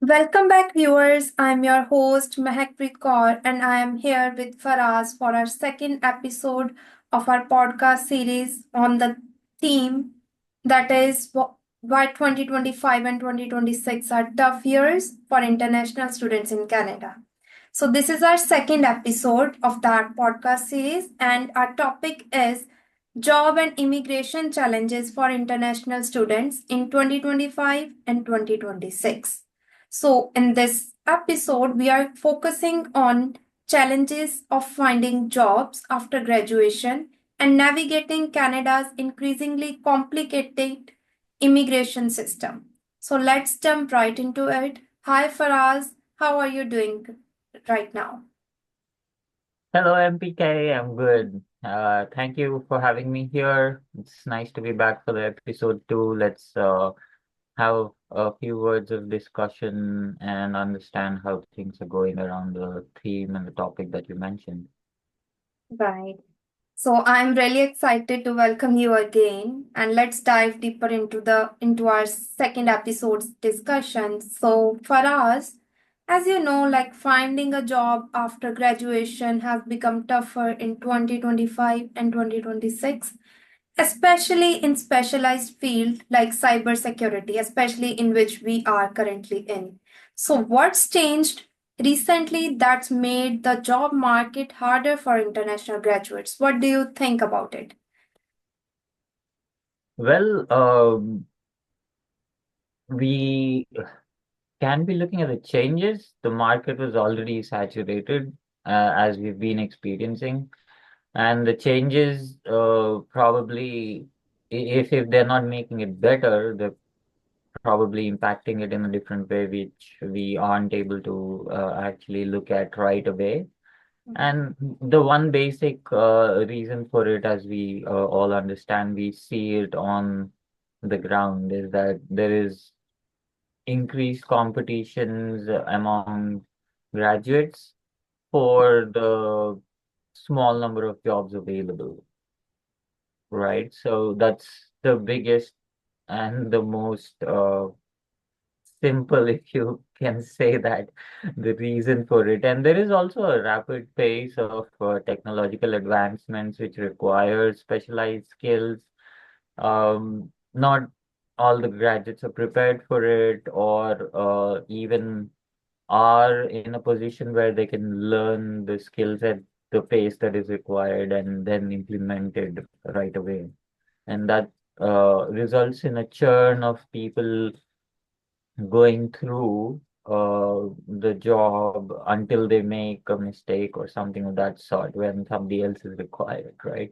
Welcome back, viewers. I'm your host, Mehak Preet Kaur, and I am here with Faraaz for our second episode of our podcast series on the theme that is why 2025 and 2026 are tough years for international students in Canada. So, this is our second episode of that podcast series, and our topic is job and immigration challenges for international students in 2025 and 2026. So, in this episode, we are focusing on challenges of finding jobs after graduation and navigating Canada's increasingly complicated immigration system. So, let's jump right into it. Hi, Faraz. How are you doing right now? Hello, MPK. I'm good. Thank you for having me here. It's nice to be back for the episode two. Let's have a few words of discussion and understand how things are going around the theme and the topic that you mentioned. Right. So I'm really excited to welcome you again, and let's dive deeper into our second episode's discussion. So for us, as you know, like finding a job after graduation has become tougher in 2025 and 2026, especially in specialized field like cybersecurity, especially in which we are currently in. So what's changed recently that's made the job market harder for international graduates? What do you think about it? Well, we can be looking at the changes. The market was already saturated, as we've been experiencing. And the changes probably, if they're not making it better, they're probably impacting it in a different way, which we aren't able to actually look at right away. And the one basic reason for it, as we all understand, we see it on the ground, is that there is increased competitions among graduates for the small number of jobs available, right? So that's the biggest and the most simple, if you can say that, the reason for it. And there is also a rapid pace of technological advancements which require specialized skills. Not all the graduates are prepared for it, or even are in a position where they can learn the skills at the pace that is required and then implemented right away. And that results in a churn of people going through the job until they make a mistake or something of that sort when somebody else is required, right?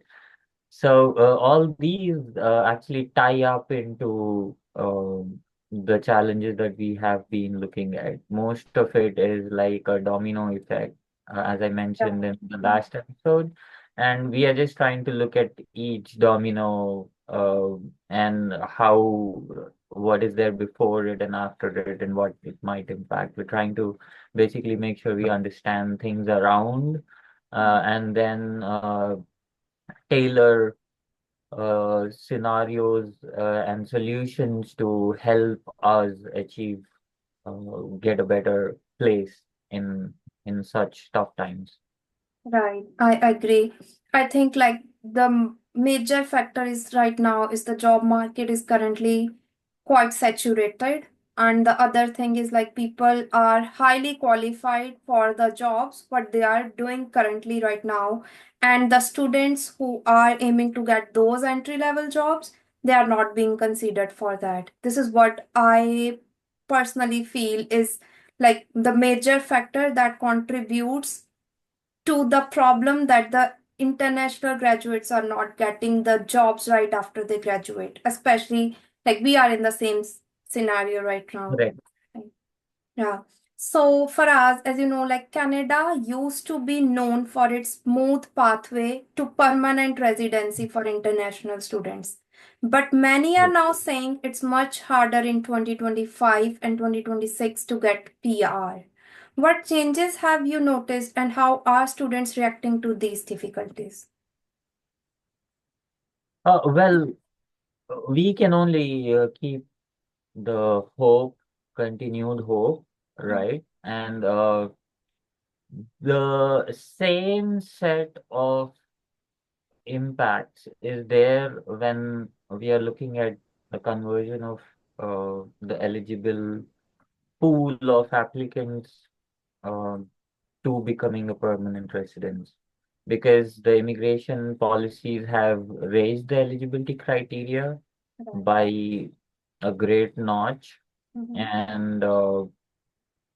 So all these actually tie up into the challenges that we have been looking at. Most of it is like a domino effect, as I mentioned in the last episode, and we are just trying to look at each domino and how what is there before it and after it and what it might impact. We're trying to basically make sure we understand things around and then tailor scenarios and solutions to help us achieve get a better place in such tough times. Right, I agree. I think like the major factor is right now is the job market is currently quite saturated. And the other thing is like people are highly qualified for the jobs what they are doing currently right now. And the students who are aiming to get those entry level jobs, they are not being considered for that. This is what I personally feel is like the major factor that contributes to the problem that the international graduates are not getting the jobs right after they graduate, especially like we are in the same scenario right now. Correct. Yeah. So for us, as you know, like Canada used to be known for its smooth pathway to permanent residency for international students. But many are now saying it's much harder in 2025 and 2026 to get PR. What changes have you noticed and how are students reacting to these difficulties? Well, we can only keep the hope, continued hope. right? And the same set of impacts is there when we are looking at the conversion of the eligible pool of applicants um, to becoming a permanent resident, because the immigration policies have raised the eligibility criteria Right. by a great notch, Mhm. and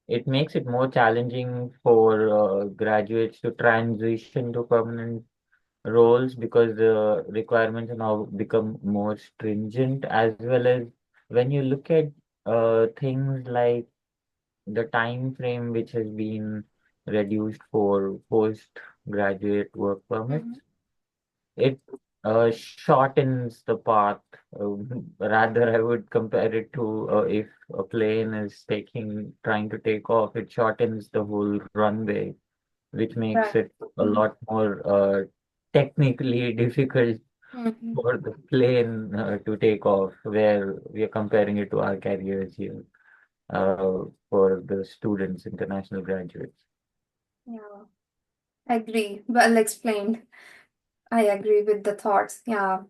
it makes it more challenging for graduates to transition to permanent roles, because the requirements now become more stringent, as well as when you look at things like the time frame which has been reduced for postgraduate work permits, Mhm. it shortens the path. Rather, I would compare it to if a plane is trying to take off, it shortens the whole runway, which makes Right. it a lot more technically difficult Mhm. for the plane to take off, where we are comparing it to our careers here for the students, international graduates. Yeah. Agree. Well explained. I agree with the thoughts. Yeah.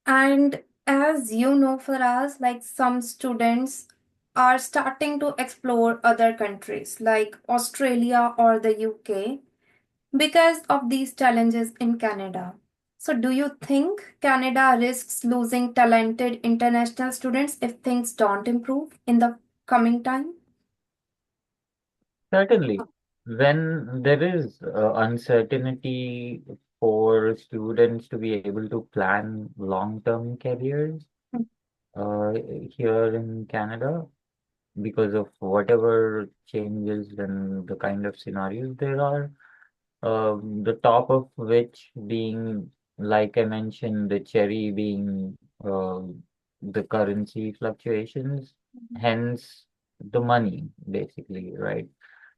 And as you know, for us, like some students are starting to explore other countries like Australia or the UK because of these challenges in Canada. So, do you think Canada risks losing talented international students if things don't improve in the coming time? Certainly, when there is uncertainty for students to be able to plan long-term careers uh, here in Canada, because of whatever changes and the kind of scenarios there are, the top of which being, like I mentioned, the cherry being the currency fluctuations, hence the money, basically, right?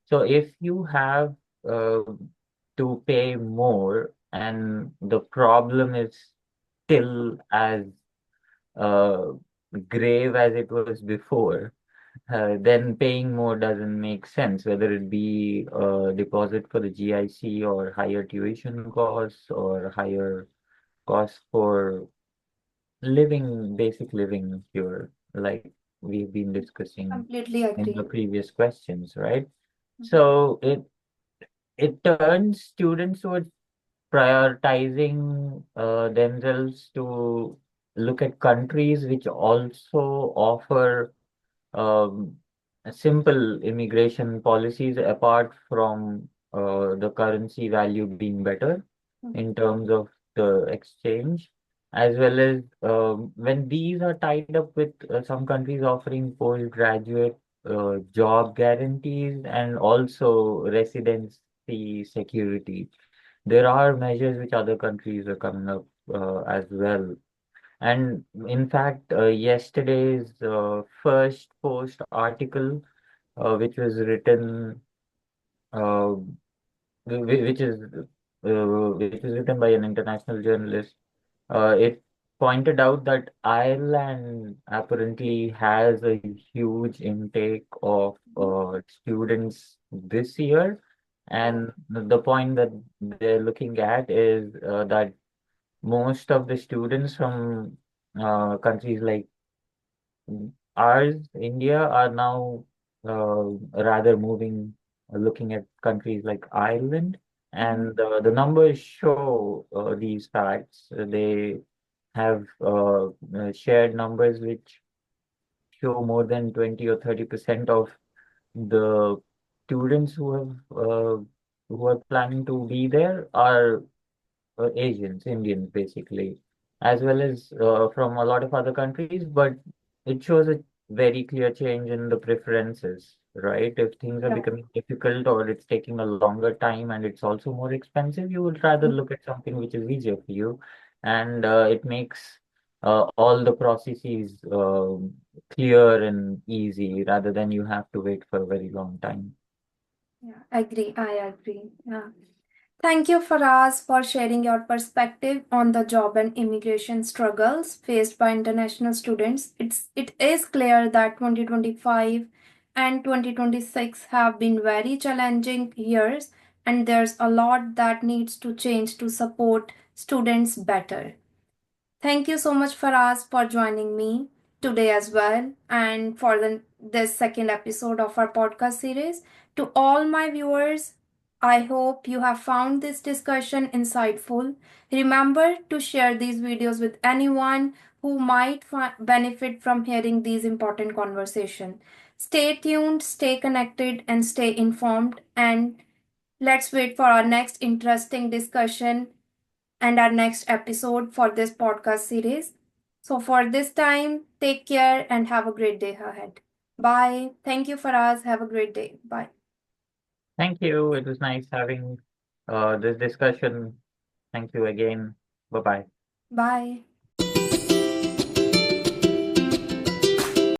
So if you have uh, to pay more, and the problem is still as uh, grave as it was before, then paying more doesn't make sense, whether it be a deposit for the GIC, or higher tuition costs, or higher costs for basic living here, like we've been discussing Completely in the agree. previous questions, right? So it turns students towards prioritizing themselves to look at countries which also offer um, simple immigration policies, apart from the currency value being better in terms of the exchange, as well as when these are tied up with some countries offering postgraduate job guarantees and also residency security. There are measures which other countries are coming up as well. And in fact, yesterday's first post article, which was written, uh, which is written by an international journalist, it pointed out that Ireland apparently has a huge intake of students this year, Oh. and the point that they're looking at is that most of the students from countries like ours, India, are now rather looking at countries like Ireland, Mhm. and the numbers show these facts. They have shared numbers which show more than 20 or 30% of the students who are planning to be there are Asians, Indians, basically, as well as from a lot of other countries. But it shows a very clear change in the preferences, right? If things are Right. becoming difficult, or it's taking a longer time and it's also more expensive, you would rather look at something which is easier for you, and it makes all the processes clear and easy, rather than you have to wait for a very long time. Yeah, agree. I agree. Yeah. Thank you, Faraz, for sharing your perspective on the job and immigration struggles faced by international students. It is clear that 2025 and 2026 have been very challenging years, and there's a lot that needs to change to support students better. Thank you so much, Faraz, for joining me today as well, and for this second episode of our podcast series. To all my viewers, I hope you have found this discussion insightful. Remember to share these videos with anyone who might benefit from hearing these important conversations. Stay tuned, stay connected, and stay informed. And let's wait for our next interesting discussion and our next episode for this podcast series. So, for this time, take care and have a great day ahead. Bye. Thank you, Faraz. Have a great day. Bye. Thank you. It was nice having this discussion. Thank you again. Bye bye. Bye.